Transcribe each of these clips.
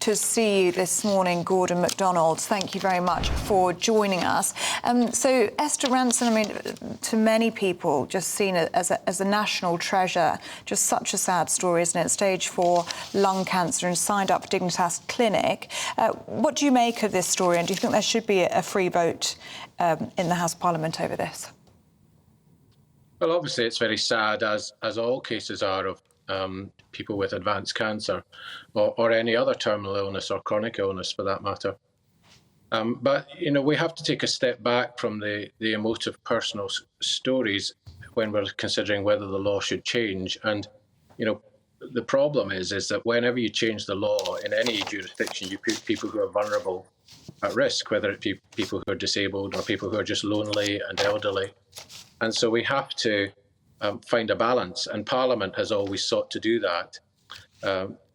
to see you this morning, Gordon MacDonald. Thank you very much for joining us. So Esther Rantzen, I mean, to many people, just seen as a national treasure. Just such a sad story, isn't it? Stage 4 lung cancer and signed up for Dignitas Clinic. What do you make of this story, and do you think there should be a free vote in the House of Parliament over this? Well, obviously, it's very sad, as all cases are, of people with advanced cancer or any other terminal illness or chronic illness, for that matter. But, you know, we have to take a step back from the emotive personal stories when we're considering whether the law should change. And, you know, the problem is that whenever you change the law in any jurisdiction, you put people who are vulnerable at risk, whether it be people who are disabled or people who are just lonely and elderly. And so we have to find a balance, and Parliament has always sought to do that.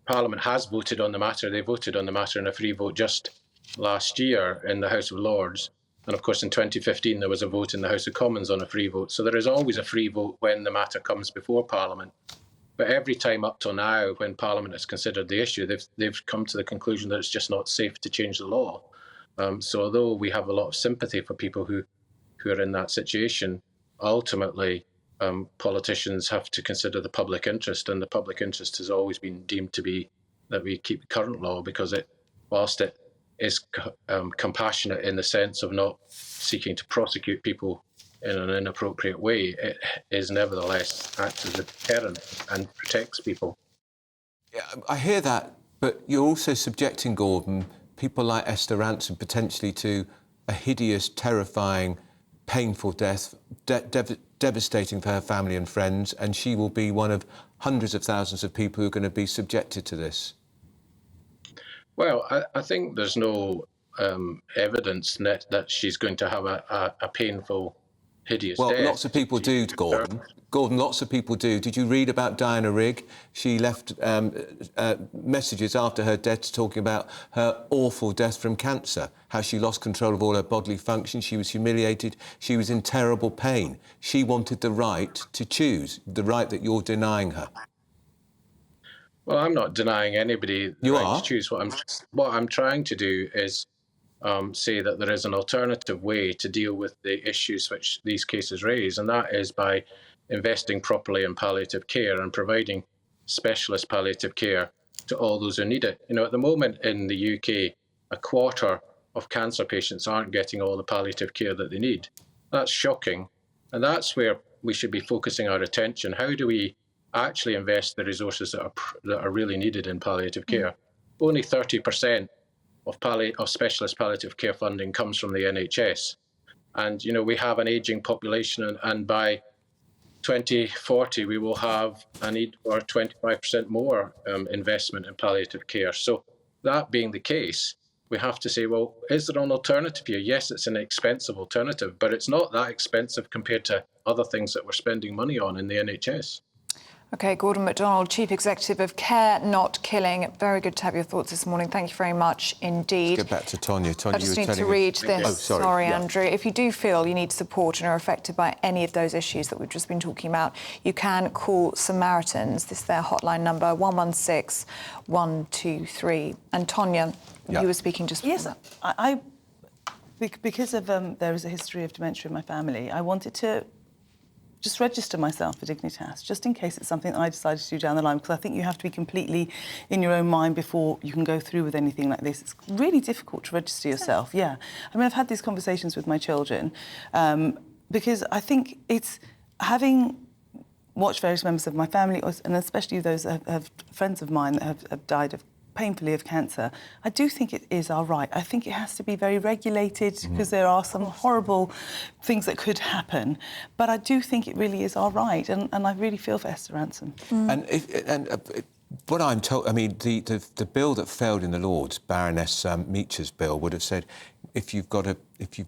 Parliament has voted on the matter. They voted on the matter in a free vote just last year in the House of Lords. And of course, in 2015, there was a vote in the House of Commons on a free vote. So there is always a free vote when the matter comes before Parliament. But every time up till now, when Parliament has considered the issue, they've come to the conclusion that it's just not safe to change the law. So although we have a lot of sympathy for people who are in that situation, ultimately, politicians have to consider the public interest, and the public interest has always been deemed to be that we keep the current law, because whilst it is compassionate in the sense of not seeking to prosecute people in an inappropriate way, it is nevertheless acts as a deterrent and protects people. Yeah, I hear that, but you're also subjecting, Gordon, people like Esther Rantzen potentially to a hideous, terrifying, painful death, devastating for her family and friends, and she will be one of hundreds of thousands of people who are going to be subjected to this. Well, I think there's no evidence that she's going to have a painful, hideous death. Well, lots of people do, Gordon. Gordon, lots of people do. Did you read about Diana Rigg? She left messages after her death talking about her awful death from cancer, how she lost control of all her bodily functions, she was humiliated, she was in terrible pain. She wanted the right to choose, the right that you're denying her. Well, I'm not denying anybody the right to choose. What I'm trying to do is say that there is an alternative way to deal with the issues which these cases raise, and that is by investing properly in palliative care and providing specialist palliative care to all those who need it. You know, at the moment in the UK, a quarter of cancer patients aren't getting all the palliative care that they need. That's shocking, and that's where we should be focusing our attention. How do we actually invest the resources that are really needed in palliative care? Only 30% of specialist palliative care funding comes from the NHS. And, you know, we have an ageing population, and by 2040, we will have a need for 25% more investment in palliative care. So that being the case, we have to say, well, is there an alternative here? Yes, it's an expensive alternative, but it's not that expensive compared to other things that we're spending money on in the NHS. OK, Gordon MacDonald, Chief Executive of Care Not Killing. Very good to have your thoughts this morning. Thank you very much indeed. Let's get back to Tonya. Tonya, I just need to read this. Oh, sorry. Sorry, Andrew. If you do feel you need support and are affected by any of those issues that we've just been talking about, you can call Samaritans. This is their hotline number, 116 123. And Tonya, you were speaking just before that. Because of there is a history of dementia in my family, I wanted to just register myself for Dignitas, just in case it's something that I decided to do down the line, because I think you have to be completely in your own mind before you can go through with anything like this. It's really difficult to register yourself, yeah. I mean, I've had these conversations with my children because I think it's having watched various members of my family, and especially those that have friends of mine that have died painfully of cancer, I do think it is our right. I think it has to be very regulated because there are some horrible things that could happen. But I do think it really is our right, and I really feel for Esther Rantzen. What I'm told, I mean, the bill that failed in the Lords, Baroness Meacher's bill, would have said if you've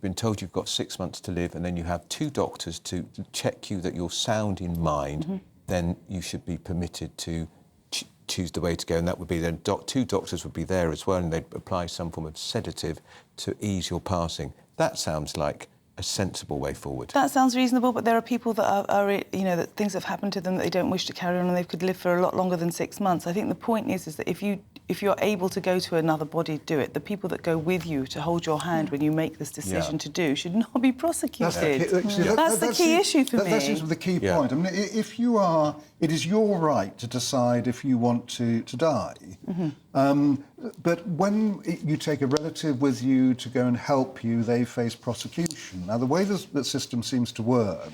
been told you've got 6 months to live and then you have 2 doctors to check you that you're sound in mind, then you should be permitted to choose the way to go, and that would be then 2 doctors would be there as well, and they'd apply some form of sedative to ease your passing. That sounds like a sensible way forward. That sounds reasonable, but there are people that are you know, that things have happened to them that they don't wish to carry on, and they could live for a lot longer than 6 months. I think the point is that if you if you're able to go to another body, do it. The people that go with you to hold your hand when you make this decision to do should not be prosecuted. That's the key issue for me. That is the key point. I mean, if you are, it is your right to decide if you want to die. But when you take a relative with you to go and help you, they face prosecution. Now, the way the system seems to work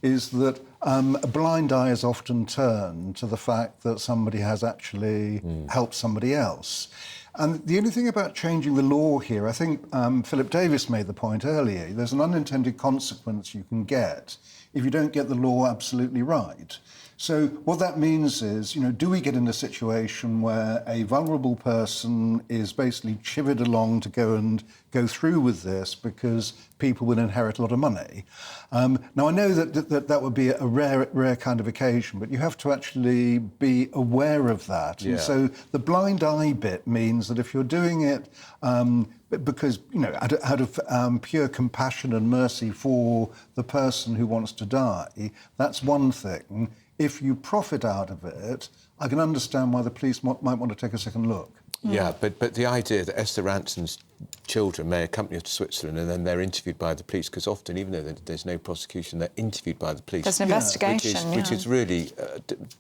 is that a blind eye is often turned to the fact that somebody has actually helped somebody else. And the only thing about changing the law here, I think Philip Davis made the point earlier, there's an unintended consequence you can get if you don't get the law absolutely right. So what that means is, do we get in a situation where a vulnerable person is basically chivied along to go through with this because people will inherit a lot of money? Now, I know that would be a rare kind of occasion, but you have to actually be aware of that. Yeah. And so the blind eye bit means that if you're doing it because, out of pure compassion and mercy for the person who wants to die, that's one thing. If you profit out of it, I can understand why the police might want to take a second look. Yeah, but the idea that Esther Ranson's children may accompany her to Switzerland and then they're interviewed by the police, because often, even though there's no prosecution, they're interviewed by the police. There's an investigation, which is really,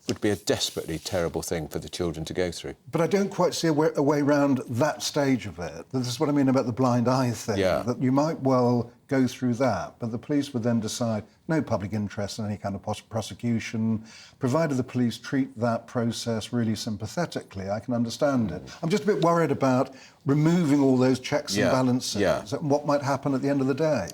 would be a desperately terrible thing for the children to go through. But I don't quite see a way around that stage of it. This is what I mean about the blind eye thing, that you might well go through that, but the police would then decide no public interest in any kind of prosecution. Provided the police treat that process really sympathetically, I can understand it. I'm just a bit worried about removing all those checks and balances and what might happen at the end of the day.